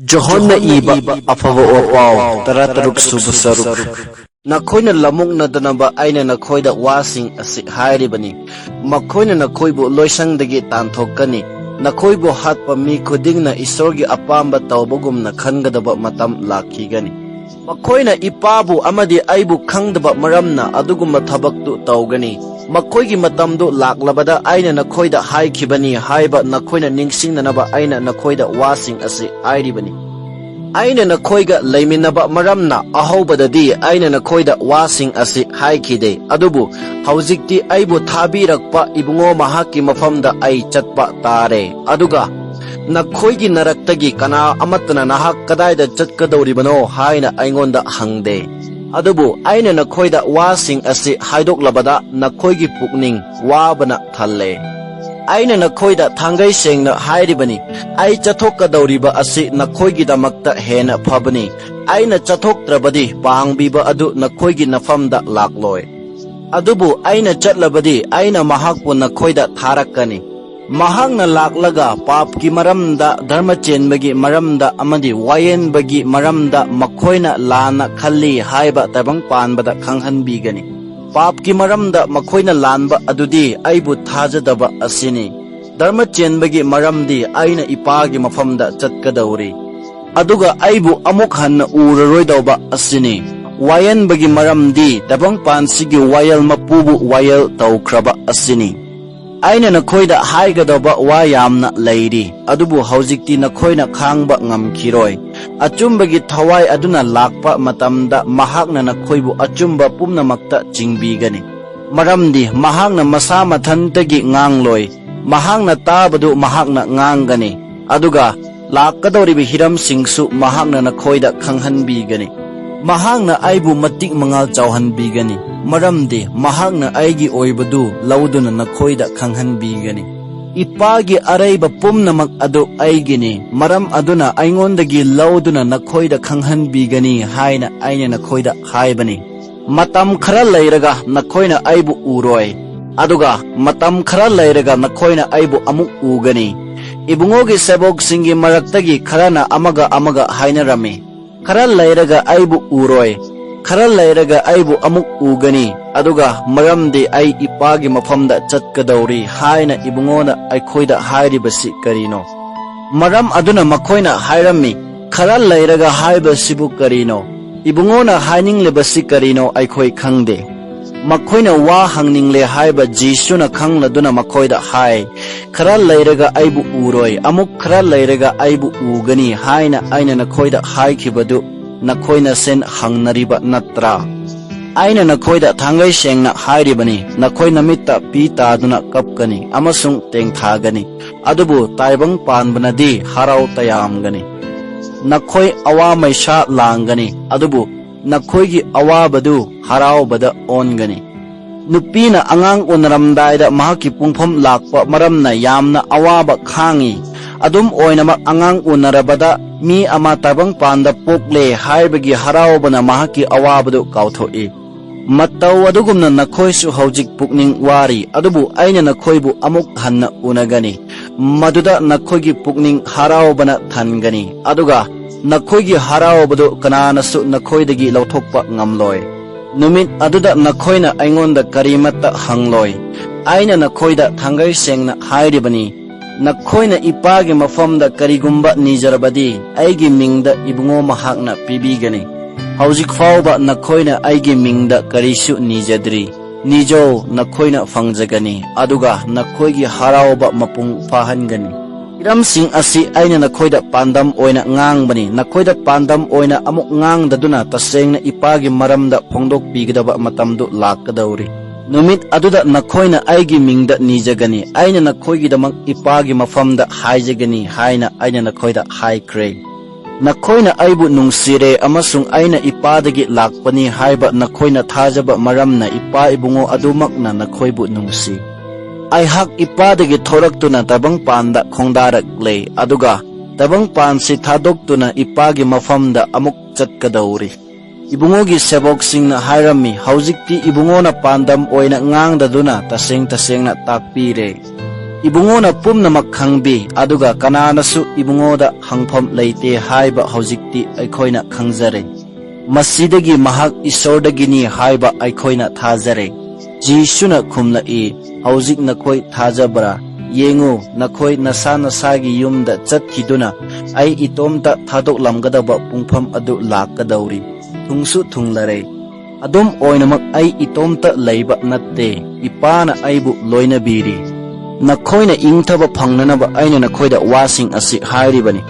Johonna iba afaba opao tarataruk subasaruk. Nakoina lamuk nadanaba aina nakoida wasing asi hairibani. Makoina nakoibu loisangdagi tanthokani. Nakoibu hatpa mi kudingna isorgi apamba taubagum na khangadaba matam lakigani. Makoina ipabu amadi aibu khangdaba maramna adugumba thabaktu taugani. Makoigi matamdu laklabada aina nakoida haikibani haiba nakoina ningsingnanaba aina nakoida wasing asi hairibani. Aina nakoiga laiminaba maramna ahobadadi aina nakoida wasing asi haikide adubu hauzikti aibu thabirakpa ibungo mahaki mafamda ai chatpa tare aduga nakoigi naraktagi kana amatna nahak kadaida chatkadoribano haina aingonda hangde adubu aina nakoida wasing asi haidoklabada nakoigi pukning wabana thalle aina nakoida thangai sengna hairibani ai chathokadoriba asi nakoigi damakta hena phabani aina chathoktrabadi pangbiba adu nakoigi nafamda lakloi adubu aina chatlabadi aina mahakpu nakoida tharakani mahakna laklaga papki maramda dharma chenbagi maramda amadi wayenbagi maramda makoina lana khalli haiba tabang panbada khanghanbigani Papki maramda makoina lanba adudi aibu thajadaba asini dharma chenbagi maramdi aina ipagi mafamda chatkadauri aduga aibu amuk hanna uraroidauba asini wayanbagi maramdi tabang pansigi wayal mapubu wayal taukraba asini aina nakoida haigadaba wa yamna leiri adubu hauzikti nakoina khangba ngamkhiroi achumbagi thawai aduna lakpa matamda mahakna nakoibu achumba pumnamakta chingbigani maramdi mahakna masa mathantagi ngangloi mahakna tabadu mahakna ngangani aduga lakkadoribi hiram singsu mahakna nakoida khanghanbigani mahakna aibu matik mangal chauhanbigani maramdi mahakna aigi oibadu lauduna nakoida khanghanbigani ipagi araiba pumnamak adu aigini maram aduna aingondagi lauduna nakoida khanghanbigani haina aina nakoida haibani matam khara leiraga nakoina aibu uroi aduga matam khara leiraga nakoina aibu amuk ugani ibungogi sebok singi maraktagi kharana amaga hainarami khara leiraga aibu uroi khara leiraga aibu amuk ugani aduga maramdi ai ipagi mafamda chatkadauri haina ibungona aikhoida hairibasi karino maram aduna makoina hairami khara leiraga haibasibu karino ibungona haininglebasi karino aikhoi khangde makoina wa hangningle haiba jisuna khangladuna makoida hai khara leiraga aibu uroi amuk khara leiraga aibu ugani haina aina nakoida haikhibadu nakoina sen hangnariba natra aina nakoida thangai sengna hairibani nakoina mitta pi taduna kapkani amasung tengthagani adubu taibang panbanadi harau tayamgani nakoi awa maisha langani adubu nakoigi awabadu harau bada ongani nupina angang unaramdaida mahaki pungphom lakpa maramna yamna awaba khangi adum oinama angang unarabada mi ama tabang panda pokle haibagi haraubana mahaki awabadu kauthoi matau adugumna nakhoisu haujik pukning wari adubu aina nakhoibu amuk hanna unagani maduda nakhoigi pukning haraubana thangani aduga nakhoigi haraubadu kananasu nakhoidagi lauthokpa ngamloi numit aduda nakhoina aingonda karimata hangloi aina nakhoida thangai sengna hairibani nakhoina ipagi mafamda karigumba nijarabadi aigi mingda ibungo mahakna pibigani haujik fauba nakhoina aigi mingda karisu nijadri nijo nakhoina fangjagani aduga nakhoigi harauba mapung fahangani iram sing asi aina nakhoida pandam oina ngangbani nakhoida pandam oina amuk ngangdaduna tasengna ipagi maramda phongdok pigdaba matamdu lakkadauri numit aduda nakhoina aigi mingda nijagani aina nakhoigi damak ipagi mafamda haijagani haina aina nakhoida haikre nakhoina aibu nungsire amasung aina ipadagi lakpani haiba nakhoina thajaba maramna ipa ibungo adumakna nakhoibu nungsi aihak ipadagi thoraktuna tabang panda khongdarak le aduga tabang pansi thadoktuna ipagi mafamda amuk chatkadauri ibungogi sebok singna hairami haujikti ibungona pandam oina ngangdaduna tasengna takpire Ibungona pumnamak khangbi aduga kananasu ibungoda hangpham leite haiba hojikti aikhoina khangjare. Masidagi mahak isordagini haiba aikhoina thajare. Jisuna khumlai hojik nakhoi thajabra yengu nakhoi nasa nasagi yumda chathiduna ai itomta thadok lamgadaba pungpham adu lakadauri. Thungsu thunglare. Adom oinamak ai itomta leiba natte ipana aibu loina biri. Nakhoina ingthaba phangnanaba aina nakhoida wasing asi hairibani.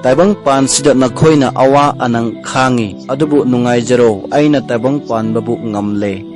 Taibang pan sida nakhoina awa anang khangi adubu nungaijaro aina taibang pan babu ngamle.